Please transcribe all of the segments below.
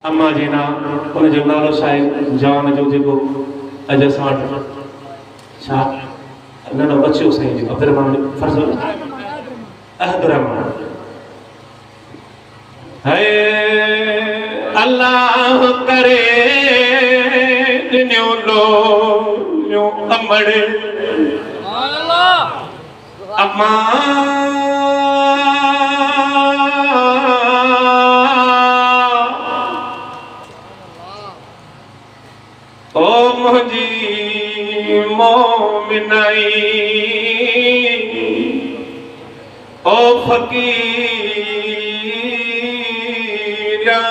अम्मा जी ना उन जो नालो शायद जवान जो जेको अज असां वटि छा नंढो बच्चो साईं जो अब्दुर्रहमान फर्ज़ अब्दुर्रहमान है अल्लाह करे दिन्यो लो अमड़े अम्मा ओ मुझी मोमिनाई ओ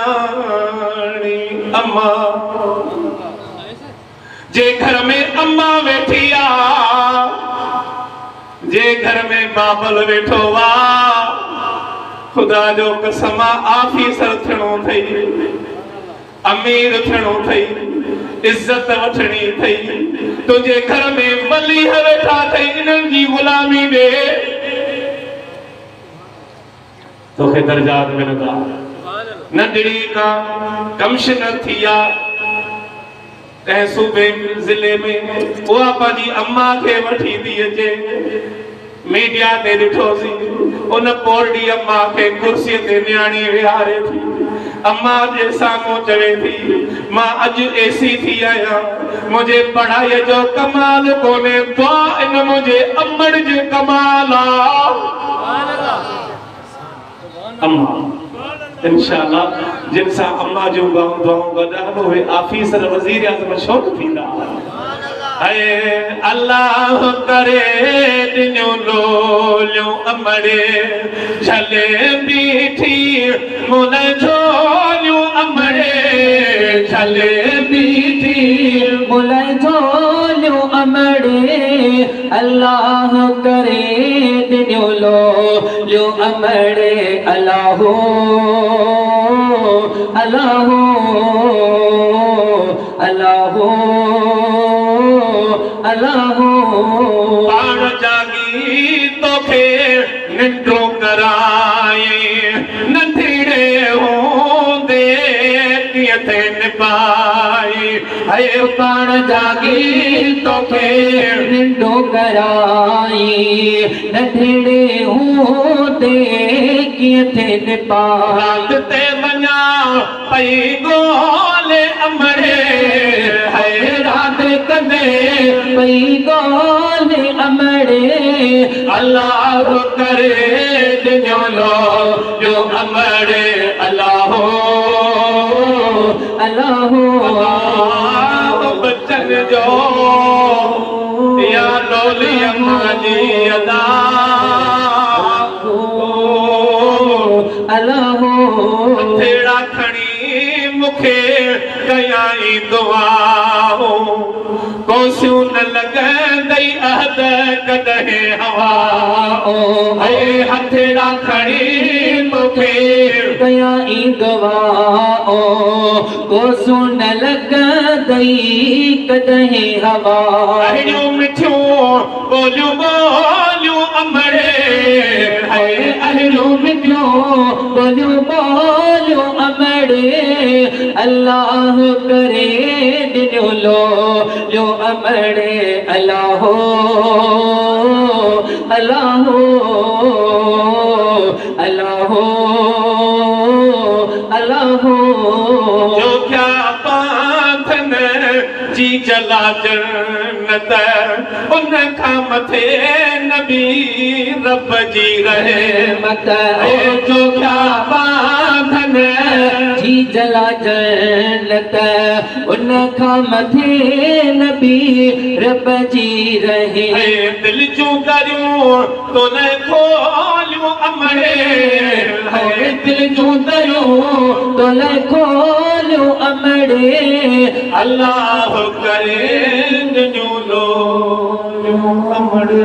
फकीरानी अम्मा जे घर में अम्मा वेठी आ जे घर में बाबल वेठो वा खुदा जो कसम आफीसर थियणो थई अमीर थियणो थई इज्जत वठणी थई तुझे घर में वली वेठा थई इन्हनि जी गुलामी दे तोखे दर्जात मिलंदा नंढड़ी का कमिश्नर थिया तंहिं सूबे ज़िले में उहा पंहिंजी अम्मा खे वठी थी अचे मीडिया ते ॾिठोसीं उन पोरड़ी अम्मा खे कुर्सीअ ते नियाणी विहारे थी अम्मा जे साम्हूं चवे थी मां अॼु एसी थी आहियां मुंहिंजे पढ़ाईअ जो कमाल कोन्हे दुआ इन मुंहिंजे अमड़ जे कमाल आहे अम्मा इंशाअल्लाह जिन सां अम्मा जूं दुआऊं गॾु उहे आफीसर वज़ीर आज़म छो न थींदा अल्लाह करे दिन्यो लोलियो अमड़े झले बीठी मुन झोलियो अमड़े झले बीठी मुन झोलियो अमड़े अल्लाह करे दिन्यो लोलियो अमड़े अल्लाहो अल्लाहो अल्लाहो अल्लाहो पाण जागी तोखे निंड्रो कराए नंढड़े होंदे कीअं थे निभाए है पाण जागी तोखे निंड्रो कराए नंढड़े होंदे कीअं थे निभाए रात ते वञा पई गोले अमड़े है रात कंदे पई गोले अमड़े अल्लाह करे दिन्यो लोलियो अमड़े अल्लाहो अल्लाहो बचन जो या लोली अम्मा जी अदा अल्लाहो तेरा खणी मुखे कयाई दुआओ कोसियूं न लॻंदई अहद कॾहिं हवाओ ऐं हथेड़ा खणी मुखे कयाई दुआओ कोसियूं न लॻंदई कॾहिं हवा अहिड़ियूं मिठियूं ॿोलियूं ॿोलियूं अमड़े अहिड़ियूं मिठियूं ॿोलियूं ॿोलियूं अमड़े अल्लाह करे दिन्यो लोलियो अमड़े अल्लाहो अल्लाहो अल्लाहो अल्लाहो जो क्या पाथन जी जला जन्नत उन खां मथे नबी रब जी रहमत जो क्या पाथन जी जला जन्नत उन खां मथे नबी रब जी रहे दिल जूं दरियूं तोले खोलियूं अमड़े दिल जूं दरियूं तोले खोलियूं अमड़े अल्लाह करे दिन्यो लोलियो अमड़े